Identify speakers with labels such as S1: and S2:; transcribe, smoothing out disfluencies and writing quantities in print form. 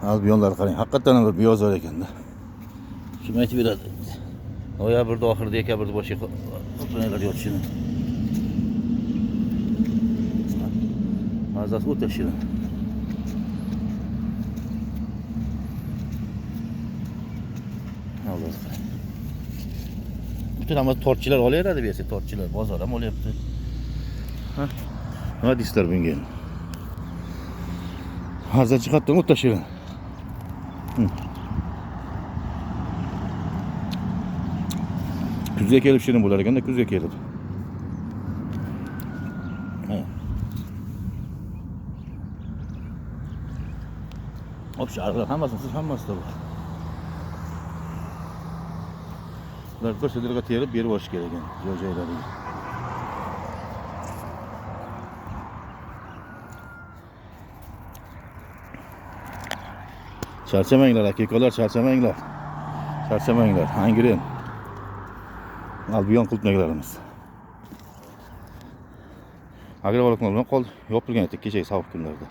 S1: Albiyonlar qarang, haqiqatan bir beyozlar ekanda. Kim aytib beradi? Noyabrda oxiri, dekabrda boshiga qilganlar yotishini. Mazasi o'ta shirin. Alloh qarang. Bütün ama tortçilar olayaradi bersa, tortçilar bozor ham olyapti. Ha? Nima deysizlar bunga? Hazır jihatdan o'ta shirin. Kuzga kelib shirin bo'lar ekanda, kuzga kelib. Hop, sharqlar hammasini, hammasida bor. Ular bir sedirga terib berib olish kerak ekan, joy-joylariga. Charchamanglar, aka-ukalar, charchamanglar. Charchamanglar, Angren. Albion qultnagilarimiz. Agrovolokno bilan yopilgan edi kechagi sovuq kunlarda.